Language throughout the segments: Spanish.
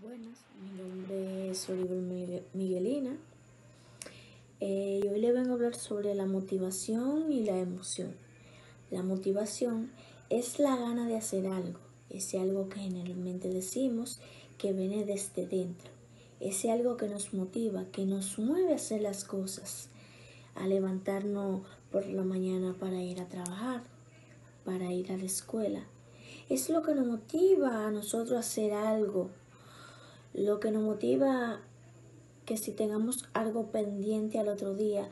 Buenas, mi nombre es Oliver Miguelina y hoy le vengo a hablar sobre la motivación y la emoción. La motivación es la gana de hacer algo, ese algo que generalmente decimos que viene desde dentro, ese algo que nos motiva, que nos mueve a hacer las cosas, a levantarnos por la mañana para ir a trabajar, para ir a la escuela. Es lo que nos motiva a nosotros a hacer algo. Lo que nos motiva que si tengamos algo pendiente al otro día,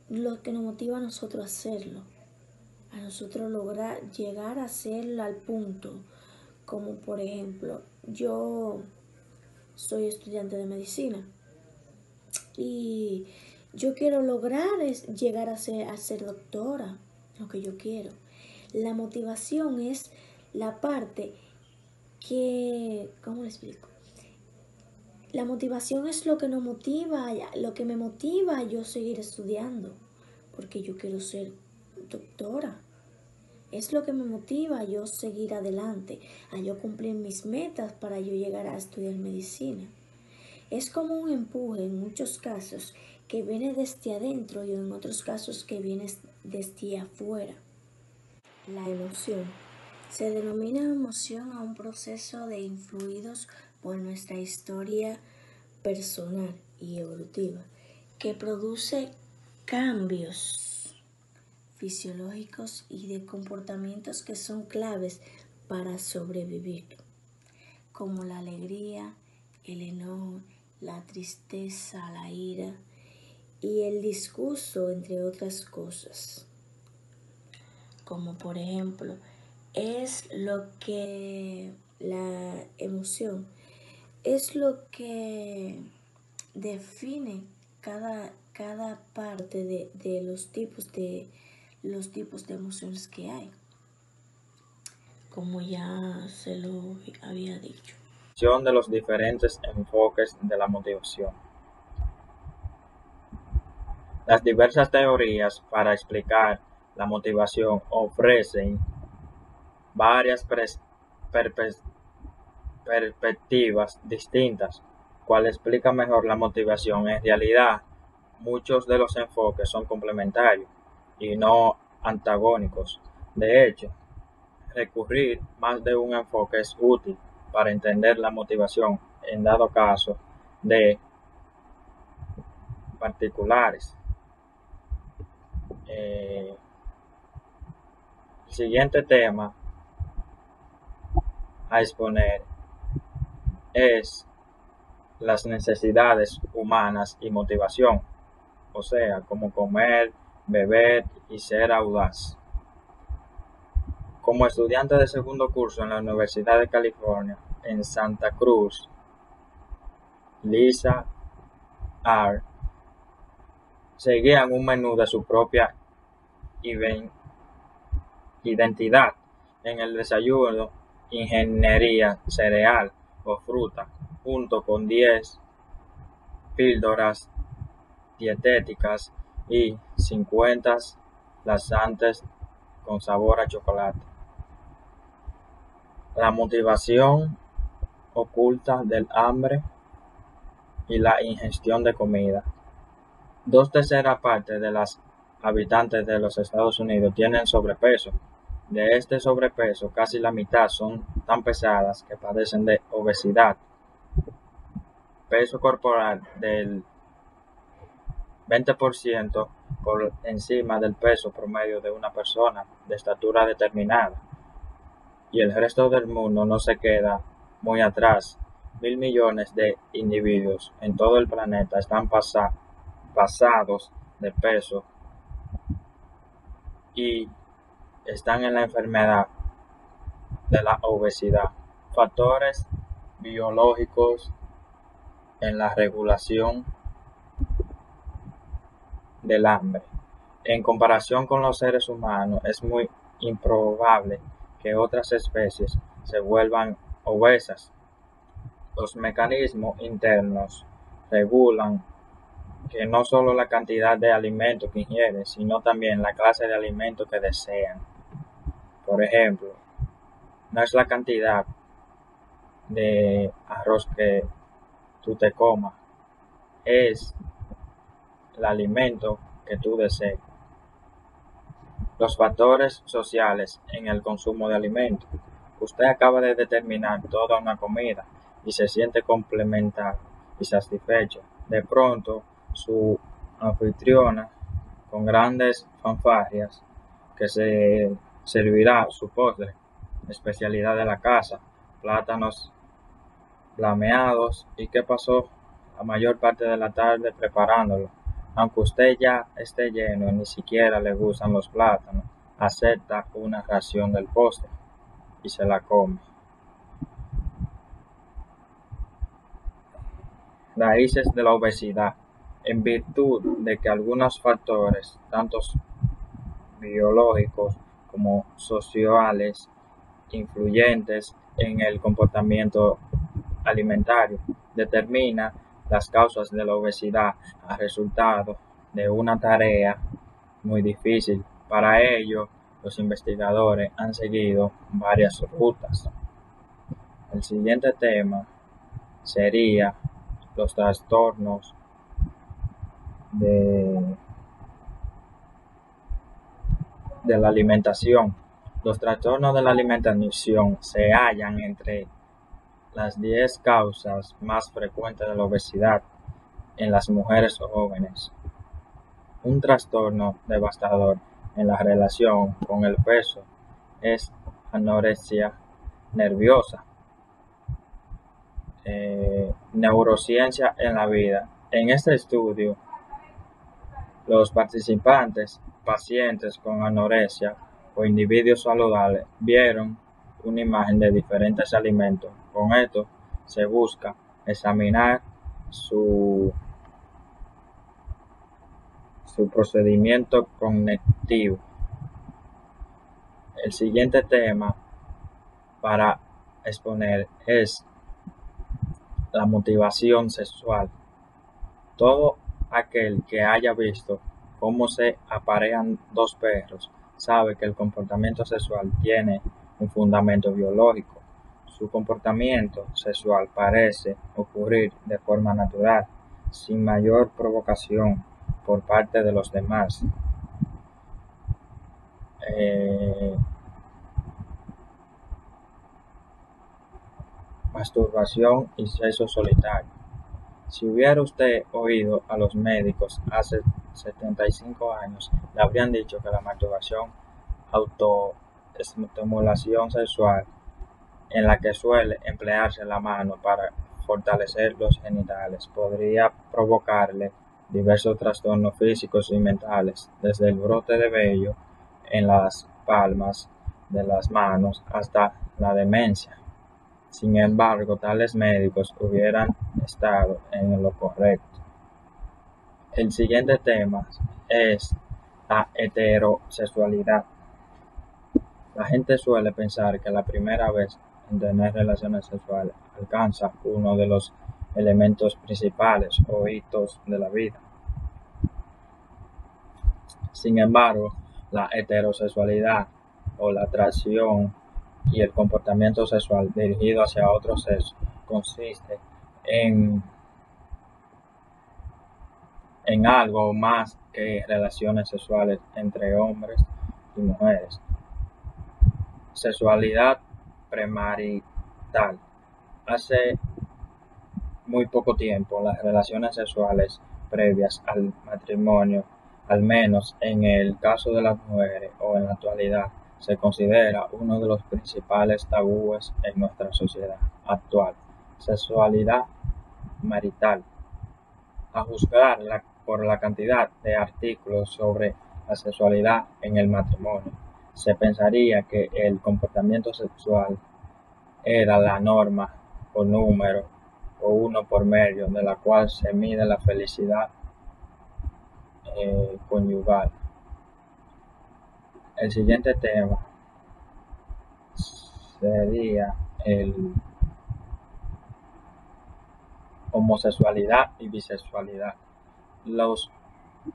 lo que nos motiva a nosotros a hacerlo, a nosotros lograr llegar a hacerlo al punto, como por ejemplo, yo soy estudiante de medicina y yo quiero lograr llegar a ser doctora, lo que yo quiero. La motivación es la parte que, ¿cómo le explico? La motivación es lo que nos motiva, lo que me motiva a yo seguir estudiando, porque yo quiero ser doctora. Es lo que me motiva a yo seguir adelante, a yo cumplir mis metas para yo llegar a estudiar medicina. Es como un empuje en muchos casos que viene desde adentro y en otros casos que viene desde afuera. La emoción. Se denomina emoción a un proceso de influidos por nuestra historia personal y evolutiva que produce cambios fisiológicos y de comportamientos que son claves para sobrevivir, como la alegría, el enojo, la tristeza, la ira y el disgusto, entre otras cosas. Como por ejemplo, es lo que la emoción es lo que define cada parte de los tipos de emociones que hay, como ya se lo había dicho. De los diferentes enfoques de la motivación. Las diversas teorías para explicar la motivación ofrecen varias perspectivas distintas. ¿Cuál explica mejor la motivación? En realidad, muchos de los enfoques son complementarios y no antagónicos. De hecho, recurrir más de un enfoque es útil para entender la motivación en dado caso de particulares. El siguiente tema a exponer es las necesidades humanas y motivación, o sea, como comer, beber y ser audaz. Como estudiante de segundo curso en la Universidad de California en Santa Cruz, Lisa R. seguían un menú de su propia identidad. En el desayuno, ingeniería cereal o fruta, junto con 10 píldoras dietéticas y 50 laxantes con sabor a chocolate. La motivación oculta del hambre y la ingestión de comida. 2/3 partes de las habitantes de los Estados Unidos tienen sobrepeso. De este sobrepeso, casi la mitad son tan pesadas que padecen de obesidad. Peso corporal del 20% por encima del peso promedio de una persona de estatura determinada. Y el resto del mundo no se queda muy atrás. 1.000 millones de individuos en todo el planeta están pasados de peso y están en la enfermedad de la obesidad. Factores biológicos en la regulación del hambre. En comparación con los seres humanos, es muy improbable que otras especies se vuelvan obesas. Los mecanismos internos regulan que no solo la cantidad de alimento que ingieren, sino también la clase de alimento que desean. Por ejemplo, no es la cantidad de arroz que tú te comas, es el alimento que tú desees. Los factores sociales en el consumo de alimentos. Usted acaba de determinar toda una comida y se siente complementado y satisfecho. De pronto, su anfitriona, con grandes fanfarrias, que se servirá su postre, especialidad de la casa, plátanos flameados, y que pasó la mayor parte de la tarde preparándolo. Aunque usted ya esté lleno y ni siquiera le gustan los plátanos, acepta una ración del postre y se la come. Raíces de la obesidad. En virtud de que algunos factores, tanto biológicos como sociales, influyentes en el comportamiento alimentario, determina las causas de la obesidad a resultado de una tarea muy difícil. Para ello, los investigadores han seguido varias rutas. El siguiente tema sería los trastornos de la alimentación. Los trastornos de la alimentación se hallan entre las 10 causas más frecuentes de la obesidad en las mujeres jóvenes. Un trastorno devastador en la relación con el peso es anorexia nerviosa. Neurociencia en la vida. En este estudio, los participantes, pacientes con anorexia o individuos saludables, vieron una imagen de diferentes alimentos. Con esto se busca examinar su procedimiento cognitivo. El siguiente tema para exponer es la motivación sexual. Todo aquel que haya visto cómo se aparean dos perros sabe que el comportamiento sexual tiene un fundamento biológico. Su comportamiento sexual parece ocurrir de forma natural, sin mayor provocación por parte de los demás. Masturbación y sexo solitario. Si hubiera usted oído a los médicos hace 75 años, le habrían dicho que la masturbación, autoestimulación sexual, en la que suele emplearse la mano para fortalecer los genitales, podría provocarle diversos trastornos físicos y mentales, desde el brote de vello en las palmas de las manos hasta la demencia. Sin embargo, tales médicos hubieran estado en lo correcto. El siguiente tema es la heterosexualidad. La gente suele pensar que la primera vez en tener relaciones sexuales alcanza uno de los elementos principales o hitos de la vida. Sin embargo, la heterosexualidad o la atracción y el comportamiento sexual dirigido hacia otro sexo consiste en algo más que relaciones sexuales entre hombres y mujeres. Sexualidad premarital. Hace muy poco tiempo, las relaciones sexuales previas al matrimonio, al menos en el caso de las mujeres o en la actualidad, se considera uno de los principales tabúes en nuestra sociedad actual. Sexualidad marital. A juzgar por la cantidad de artículos sobre la sexualidad en el matrimonio, se pensaría que el comportamiento sexual era la norma o número o uno por medio de la cual se mide la felicidad conyugal. El siguiente tema sería el homosexualidad y bisexualidad. Los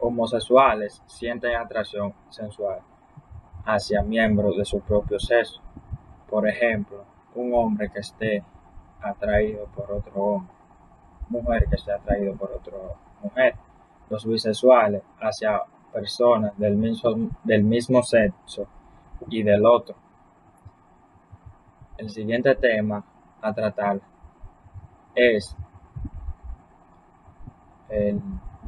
homosexuales sienten atracción sensual hacia miembros de su propio sexo. Por ejemplo, un hombre que esté atraído por otro hombre, mujer que sea atraído por otra mujer. Los bisexuales hacia personas del mismo sexo y del otro. El siguiente tema a tratar es el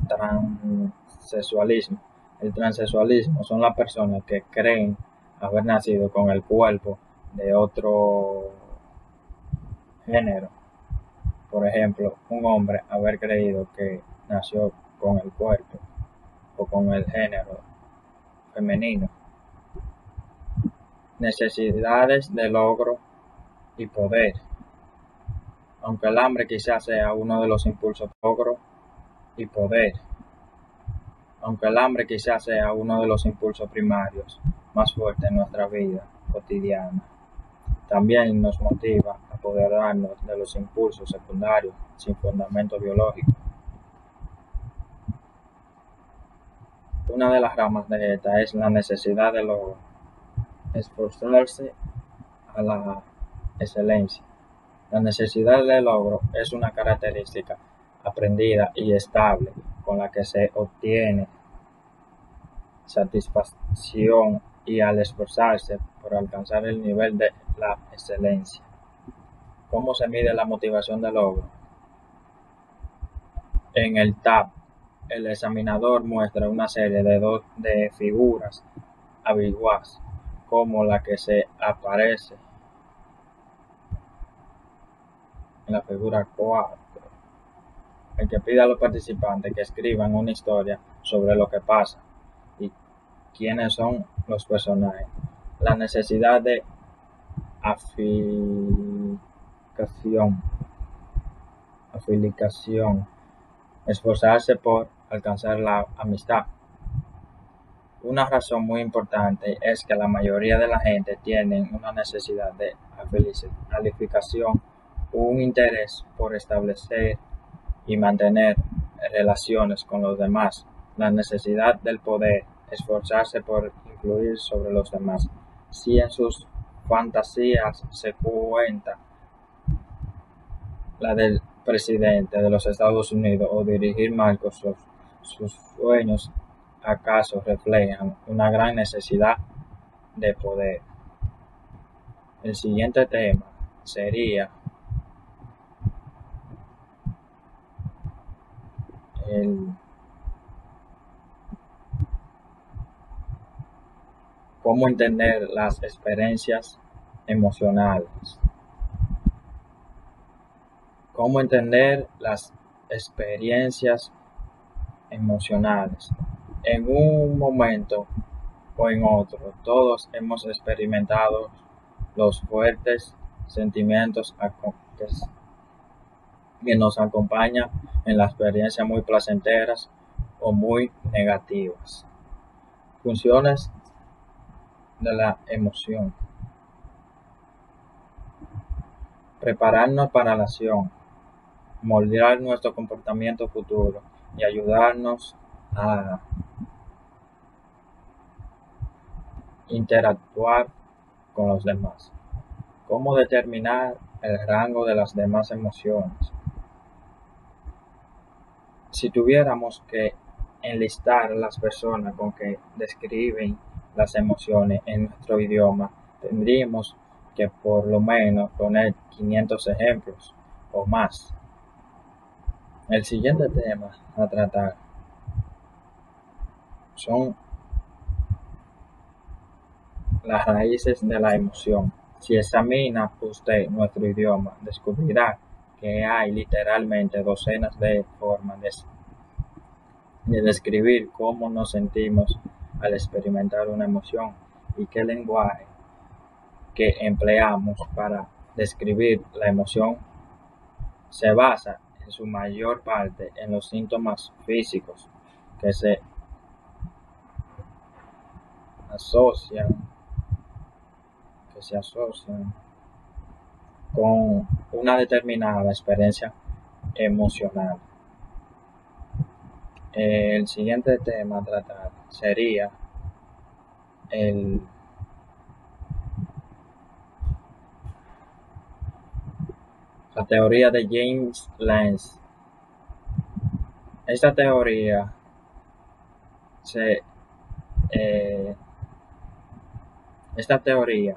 transexualismo. El transexualismo son las personas que creen haber nacido con el cuerpo de otro género. Por ejemplo, un hombre haber creído que nació con el cuerpo o con el género femenino. Necesidades de logro y poder. Aunque el hambre quizás sea uno de los impulsos de logro y poder. Aunque el hambre quizás sea uno de los impulsos primarios más fuertes en nuestra vida cotidiana, también nos motiva a apoderarnos de los impulsos secundarios sin fundamento biológico. Una de las ramas de esta es la necesidad de logro, esforzarse a la excelencia. La necesidad de logro es una característica aprendida y estable con la que se obtiene satisfacción y al esforzarse por alcanzar el nivel de la excelencia. ¿Cómo se mide la motivación de logro? En el tab, el examinador muestra una serie de figuras ambiguas, como la que se aparece en la figura 4, el que pide a los participantes que escriban una historia sobre lo que pasa y quiénes son los personajes. La necesidad de afiliación, esforzarse por alcanzar la amistad. Una razón muy importante es que la mayoría de la gente tiene una necesidad de afiliación, un interés por establecer y mantener relaciones con los demás, la necesidad del poder, esforzarse por influir sobre los demás. Si en sus fantasías se cuenta la del presidente de los Estados Unidos o dirigir Microsoft, sus sueños acaso reflejan una gran necesidad de poder. El siguiente tema sería cómo entender las experiencias emocionales. Cómo entender las experiencias emocionales. En un momento o en otro, todos hemos experimentado los fuertes sentimientos que nos acompañan en las experiencias muy placenteras o muy negativas. Funciones de la emoción. Prepararnos para la acción, moldear nuestro comportamiento futuro y ayudarnos a interactuar con los demás. ¿Cómo determinar el rango de las demás emociones? Si tuviéramos que enlistar las personas con que describen las emociones en nuestro idioma, tendríamos que por lo menos poner 500 ejemplos o más. El siguiente tema a tratar son las raíces de la emoción. Si examina usted nuestro idioma, descubrirá que hay literalmente docenas de formas de describir cómo nos sentimos al experimentar una emoción y qué lenguaje que empleamos para describir la emoción se basa en su mayor parte en los síntomas físicos que se asocian con una determinada experiencia emocional. El siguiente tema a tratar sería La teoría de James Lenz. Esta teoría se, eh, esta teoría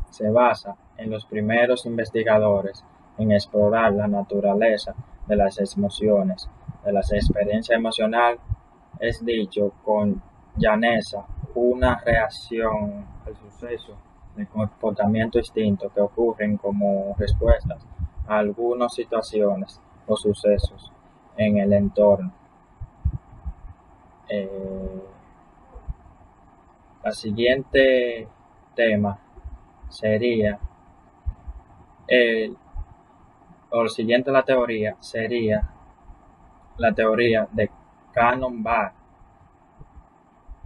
se basa en los primeros investigadores en explorar la naturaleza de las emociones, de las experiencias emocionales, es dicho con llaneza, una reacción al suceso de comportamiento instinto que ocurren como respuestas a algunas situaciones o sucesos en el entorno. La siguiente tema sería el siguiente la teoría sería la teoría de Cannon-Bard.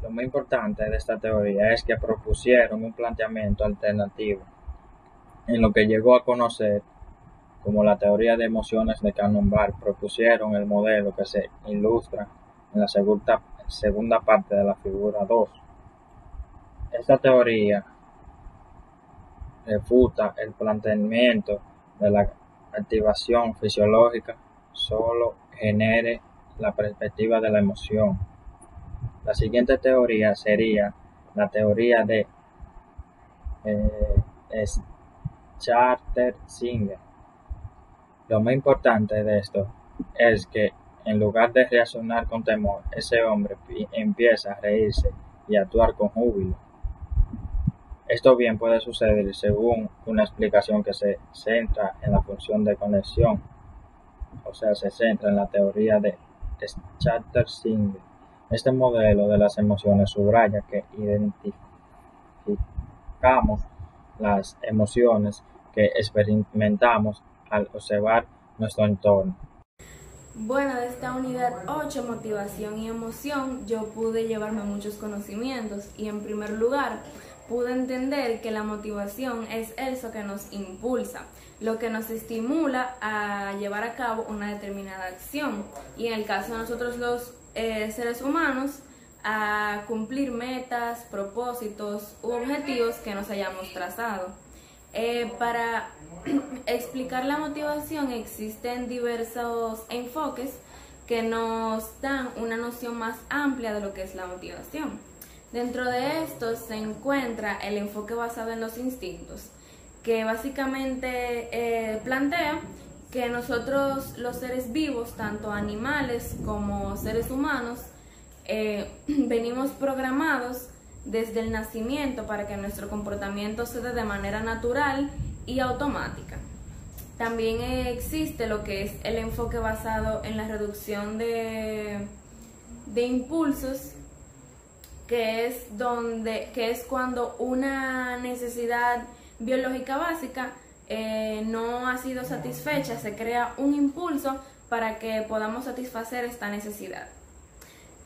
Lo más importante de esta teoría es que propusieron un planteamiento alternativo en lo que llegó a conocer como la teoría de emociones de Cannon-Bard. Propusieron el modelo que se ilustra en la segunda parte de la figura 2. Esta teoría refuta el planteamiento de la activación fisiológica solo genere la perspectiva de la emoción. La siguiente teoría sería la teoría de Schachter-Singer. Lo más importante de esto es que en lugar de reaccionar con temor, ese hombre empieza a reírse y a actuar con júbilo. Esto bien puede suceder según una explicación que se centra en la función de conexión, o sea, se centra en la teoría de Schachter-Singer. Este modelo de las emociones subraya que identificamos las emociones que experimentamos al observar nuestro entorno. Bueno, de esta unidad 8, motivación y emoción, yo pude llevarme muchos conocimientos y en primer lugar pude entender que la motivación es eso que nos impulsa, lo que nos estimula a llevar a cabo una determinada acción y en el caso de nosotros los seres humanos a cumplir metas, propósitos u objetivos que nos hayamos trazado. Para explicar la motivación existen diversos enfoques que nos dan una noción más amplia de lo que es la motivación. Dentro de estos se encuentra el enfoque basado en los instintos, que básicamente plantea que nosotros los seres vivos, tanto animales como seres humanos, venimos programados desde el nacimiento para que nuestro comportamiento se dé de manera natural y automática. También existe lo que es el enfoque basado en la reducción de impulsos, que es cuando una necesidad biológica básica no ha sido satisfecha, se crea un impulso para que podamos satisfacer esta necesidad.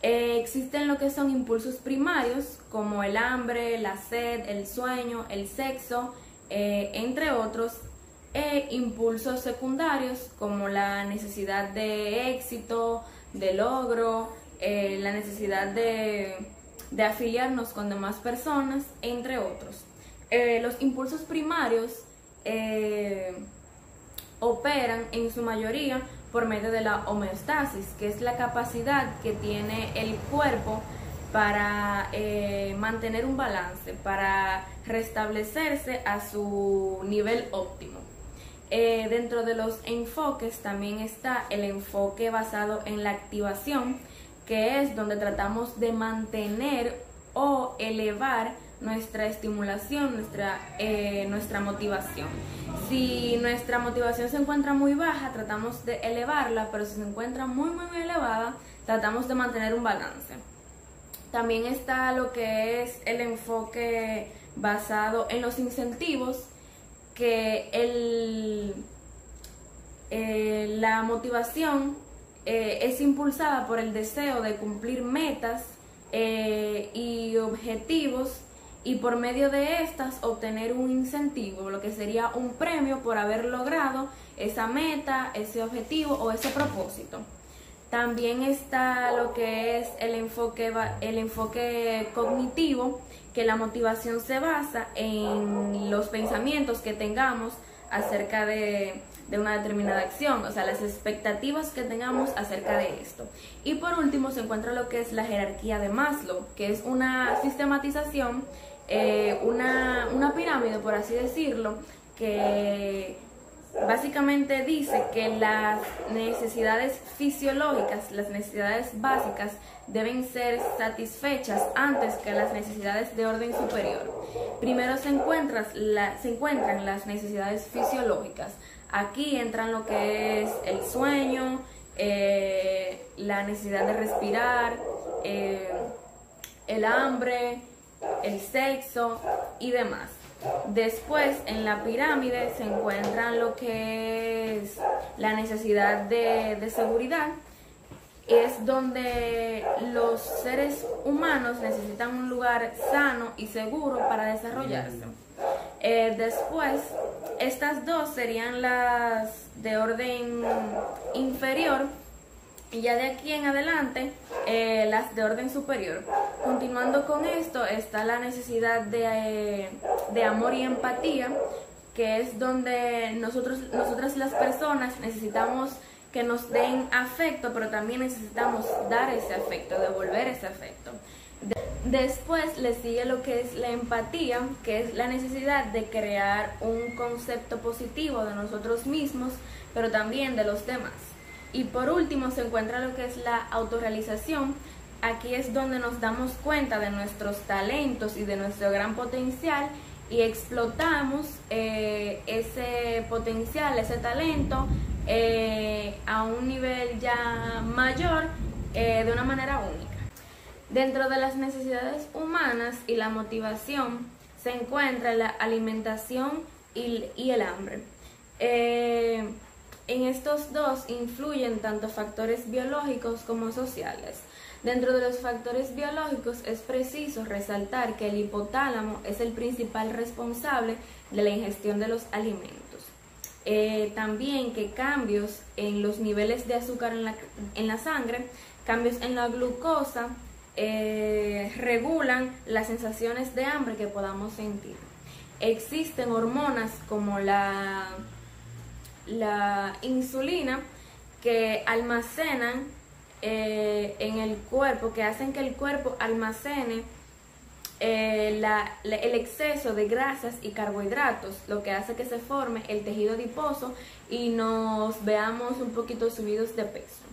Existen lo que son impulsos primarios como el hambre, la sed, el sueño, el sexo, entre otros, e impulsos secundarios como la necesidad de éxito, de logro, la necesidad de afiliarnos con demás personas, entre otros. Los impulsos primarios operan en su mayoría por medio de la homeostasis, que es la capacidad que tiene el cuerpo para mantener un balance, para restablecerse a su nivel óptimo. Dentro de los enfoques también está el enfoque basado en la activación, que es donde tratamos de mantener o elevar nuestra estimulación, nuestra motivación. Si nuestra motivación se encuentra muy baja, tratamos de elevarla, pero si se encuentra muy elevada, tratamos de mantener un balance. También está lo que es el enfoque basado en los incentivos, que la motivación es impulsada por el deseo de cumplir metas y objetivos, y por medio de estas obtener un incentivo, lo que sería un premio por haber logrado esa meta, ese objetivo o ese propósito. También está lo que es el enfoque cognitivo, que la motivación se basa en los pensamientos que tengamos acerca de de una determinada acción, o sea, las expectativas que tengamos acerca de esto. Y por último se encuentra lo que es la jerarquía de Maslow, que es una sistematización, una pirámide, por así decirlo, que básicamente dice que las necesidades fisiológicas, las necesidades básicas, deben ser satisfechas antes que las necesidades de orden superior. Primero se encuentran las necesidades fisiológicas. Aquí entran lo que es el sueño, la necesidad de respirar, el hambre, el sexo y demás. Después, en la pirámide se encuentran lo que es la necesidad de seguridad. Es donde los seres humanos necesitan un lugar sano y seguro para desarrollarse. Después, estas dos serían las de orden inferior, y ya de aquí en adelante las de orden superior. Continuando con esto está la necesidad de amor y empatía, que es donde nosotras las personas necesitamos que nos den afecto, pero también necesitamos dar ese afecto, devolver ese afecto. Después le sigue lo que es la empatía, que es la necesidad de crear un concepto positivo de nosotros mismos, pero también de los demás. Y por último se encuentra lo que es la autorrealización. Aquí es donde nos damos cuenta de nuestros talentos y de nuestro gran potencial y explotamos ese potencial, ese talento a un nivel ya mayor, de una manera única. Dentro de las necesidades humanas y la motivación se encuentra la alimentación y el hambre. En estos dos influyen tanto factores biológicos como sociales. Dentro de los factores biológicos es preciso resaltar que el hipotálamo es el principal responsable de la ingestión de los alimentos. También que cambios en los niveles de azúcar en la sangre, cambios en la glucosa, regulan las sensaciones de hambre que podamos sentir. Existen hormonas como la insulina que almacenan en el cuerpo, que hacen que el cuerpo almacene el exceso de grasas y carbohidratos, lo que hace que se forme el tejido adiposo y nos veamos un poquito subidos de peso.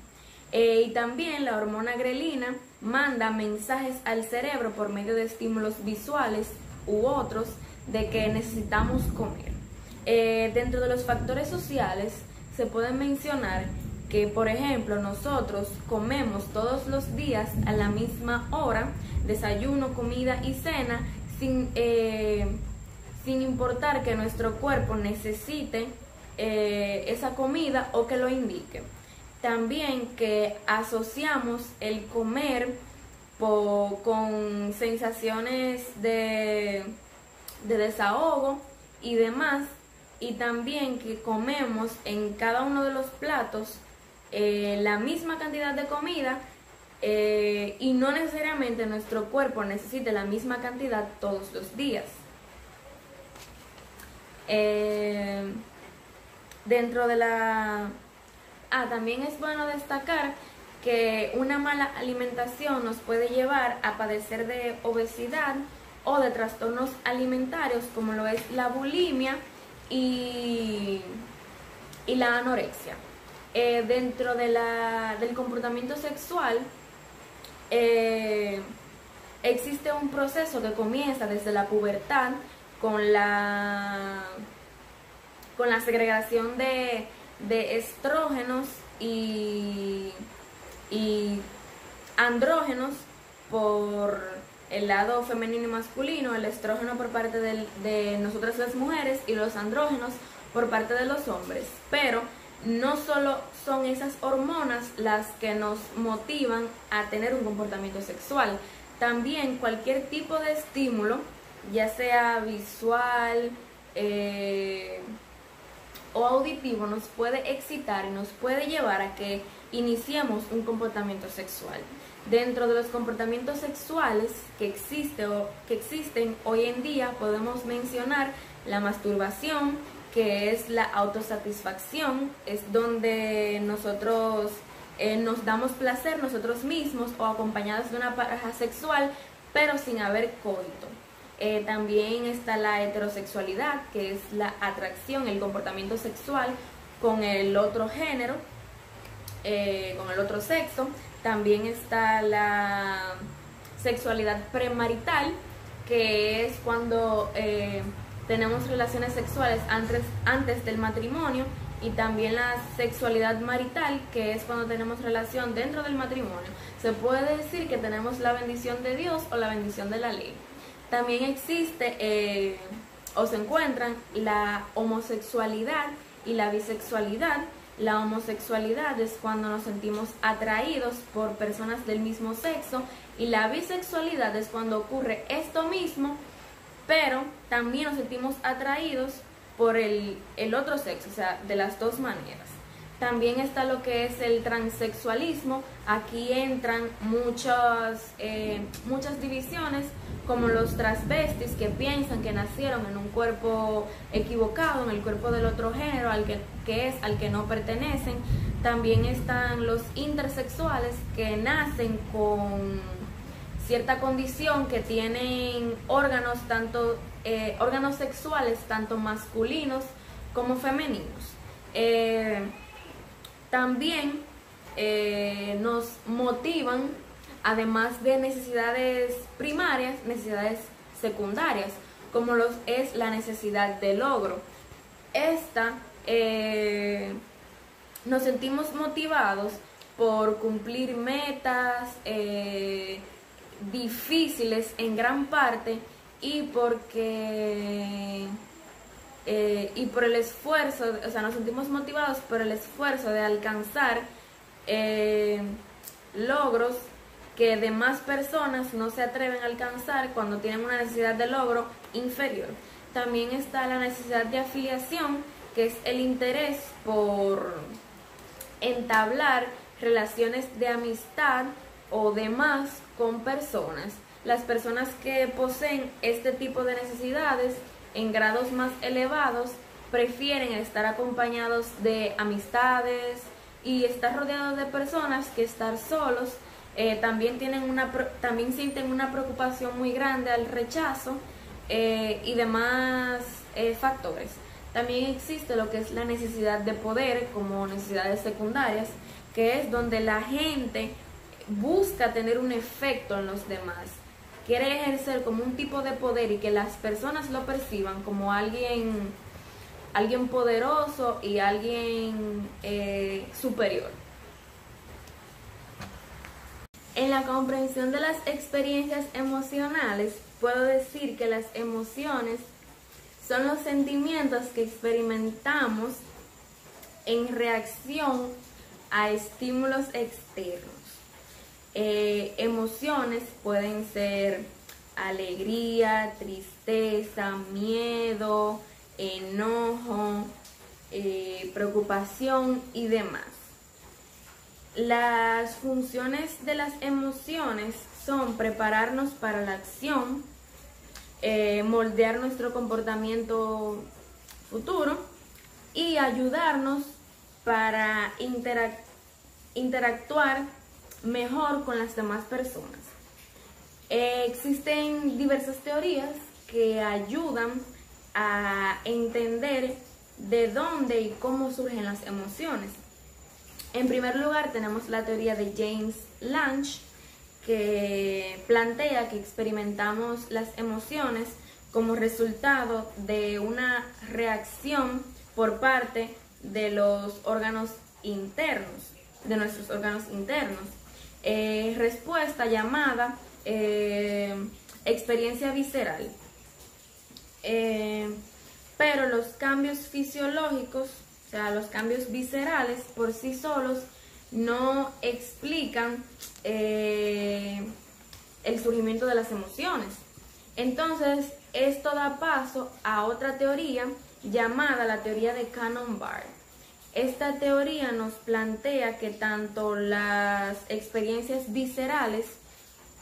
Y también la hormona grelina manda mensajes al cerebro por medio de estímulos visuales u otros de que necesitamos comer. Dentro de los factores sociales se pueden mencionar que, por ejemplo, nosotros comemos todos los días a la misma hora, desayuno, comida y cena, sin importar que nuestro cuerpo necesite esa comida o que lo indique. También que asociamos el comer con sensaciones de desahogo y demás, y también que comemos en cada uno de los platos la misma cantidad de comida y no necesariamente nuestro cuerpo necesite la misma cantidad todos los días. Dentro de también es bueno destacar que una mala alimentación nos puede llevar a padecer de obesidad o de trastornos alimentarios como lo es la bulimia y la anorexia. Dentro del comportamiento sexual existe un proceso que comienza desde la pubertad con la segregación de estrógenos y andrógenos por el lado femenino y masculino, el estrógeno por parte de nosotras las mujeres y los andrógenos por parte de los hombres. Pero no solo son esas hormonas las que nos motivan a tener un comportamiento sexual, también cualquier tipo de estímulo, ya sea visual o auditivo, nos puede excitar y nos puede llevar a que iniciemos un comportamiento sexual. Dentro de los comportamientos sexuales que existen hoy en día podemos mencionar la masturbación, que es la autosatisfacción, es donde nosotros nos damos placer nosotros mismos o acompañados de una pareja sexual, pero sin haber coito. También está la heterosexualidad, que es la atracción, el comportamiento sexual con el otro género, con el otro sexo. También está la sexualidad premarital, que es cuando tenemos relaciones sexuales antes del matrimonio, y también la sexualidad marital, que es cuando tenemos relación dentro del matrimonio. Se puede decir que tenemos la bendición de Dios o la bendición de la ley. También existe o se encuentran la homosexualidad y la bisexualidad. La homosexualidad es cuando nos sentimos atraídos por personas del mismo sexo, y la bisexualidad es cuando ocurre esto mismo, pero también nos sentimos atraídos por el otro sexo, o sea, de las dos maneras. También está lo que es el transexualismo. Aquí entran muchas divisiones, como los transvestis, que piensan que nacieron en un cuerpo equivocado, en el cuerpo del otro género, al que no pertenecen. También están los intersexuales, que nacen con cierta condición, que tienen órganos sexuales tanto masculinos como femeninos. También nos motivan, además de necesidades primarias, necesidades secundarias, como es la necesidad de logro. Nos sentimos motivados por cumplir metas difíciles en gran parte, y por el esfuerzo, o sea, nos sentimos motivados por el esfuerzo de alcanzar logros que demás personas no se atreven a alcanzar cuando tienen una necesidad de logro inferior. También está la necesidad de afiliación, que es el interés por entablar relaciones de amistad o demás con personas. Las personas que poseen este tipo de necesidades en grados más elevados prefieren estar acompañados de amistades y estar rodeados de personas que estar solos. También sienten una preocupación muy grande al rechazo y demás factores. También existe lo que es la necesidad de poder como necesidades secundarias, que es donde la gente busca tener un efecto en los demás. Quiere ejercer como un tipo de poder y que las personas lo perciban como alguien poderoso y alguien superior. En la comprensión de las experiencias emocionales, puedo decir que las emociones son los sentimientos que experimentamos en reacción a estímulos externos. Emociones pueden ser alegría, tristeza, miedo, enojo, preocupación y demás. Las funciones de las emociones son prepararnos para la acción, moldear nuestro comportamiento futuro y ayudarnos para interactuar mejor con las demás personas. Existen diversas teorías que ayudan a entender de dónde y cómo surgen las emociones. En primer lugar, tenemos la teoría de James Lange, que plantea que experimentamos las emociones como resultado de una reacción por parte de los órganos internos, de nuestros órganos internos. Respuesta llamada experiencia visceral. Pero los cambios fisiológicos, o sea, los cambios viscerales por sí solos no explican el surgimiento de las emociones. Entonces, esto da paso a otra teoría llamada la teoría de Cannon-Bard. Esta teoría nos plantea que tanto las experiencias viscerales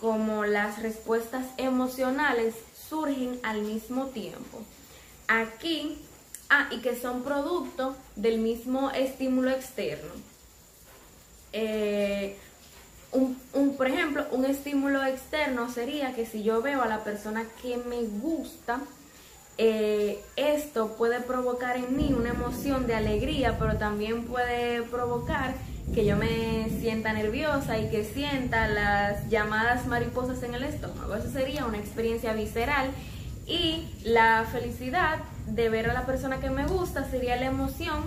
como las respuestas emocionales surgen al mismo tiempo. Aquí y que son producto del mismo estímulo externo. Por ejemplo, un estímulo externo sería que si yo veo a la persona que me gusta, esto puede provocar en mí una emoción de alegría, pero también puede provocar que yo me sienta nerviosa y que sienta las llamadas mariposas en el estómago. Eso sería una experiencia visceral. Y la felicidad de ver a la persona que me gusta sería la emoción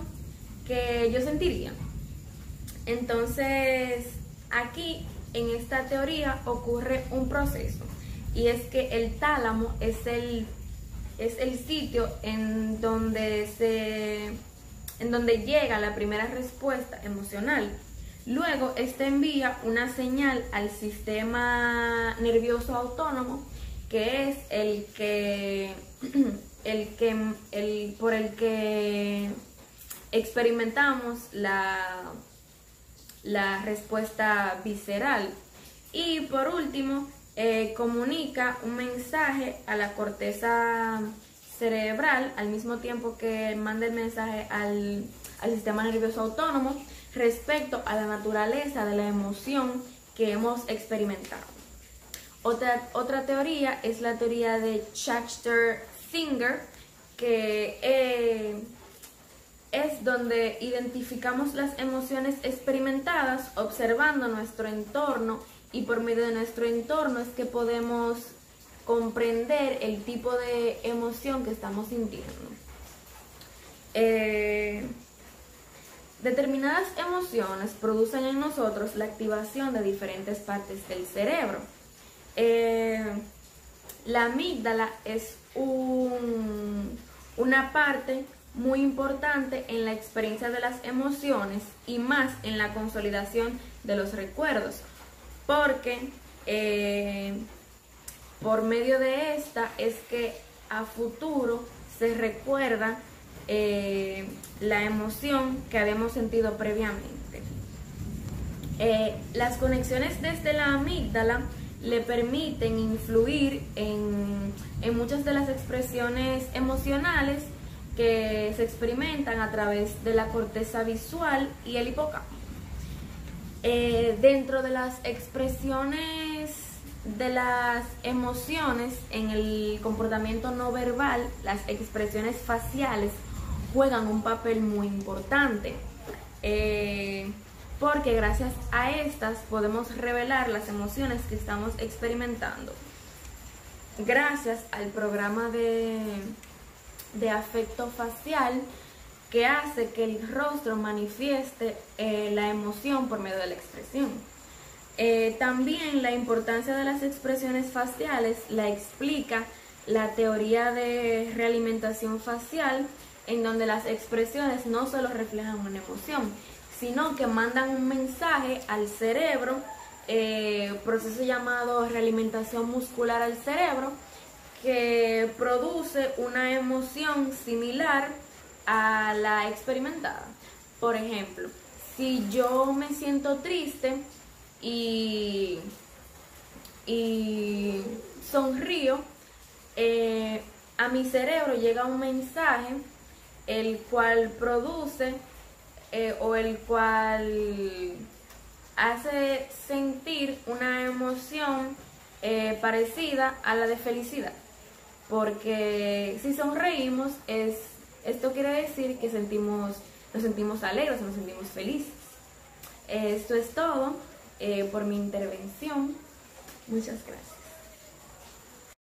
que yo sentiría. Entonces, aquí en esta teoría ocurre un proceso, y es que el tálamo es el sitio en donde llega la primera respuesta emocional. Luego, este envía una señal al sistema nervioso autónomo, que es por el que experimentamos la respuesta visceral. Y por último, comunica un mensaje a la corteza cerebral al mismo tiempo que manda el mensaje al sistema nervioso autónomo respecto a la naturaleza de la emoción que hemos experimentado. Otra teoría es la teoría de Schachter-Singer, que es donde identificamos las emociones experimentadas observando nuestro entorno, y por medio de nuestro entorno es que podemos comprender el tipo de emoción que estamos sintiendo. Determinadas emociones producen en nosotros la activación de diferentes partes del cerebro. La amígdala es una parte muy importante en la experiencia de las emociones, y más en la consolidación de los recuerdos, porque por medio de esta es que a futuro se recuerda la emoción que habíamos sentido previamente. Las conexiones desde la amígdala le permiten influir en muchas de las expresiones emocionales que se experimentan a través de la corteza visual y el hipocampo. Dentro de las expresiones de las emociones en el comportamiento no verbal, las expresiones faciales juegan un papel muy importante, porque gracias a estas podemos revelar las emociones que estamos experimentando. Gracias al programa de afecto facial, que hace que el rostro manifieste la emoción por medio de la expresión. También la importancia de las expresiones faciales la explica la teoría de realimentación facial, en donde las expresiones no solo reflejan una emoción, sino que mandan un mensaje al cerebro, proceso llamado realimentación muscular al cerebro, que produce una emoción similar a la experimentada. Por ejemplo, si yo me siento triste y sonrío, a mi cerebro llega un mensaje el cual produce o el cual hace sentir una emoción parecida a la de felicidad, porque si sonreímos, esto quiere decir que nos sentimos alegres, nos sentimos felices. Esto es todo por mi intervención. Muchas gracias.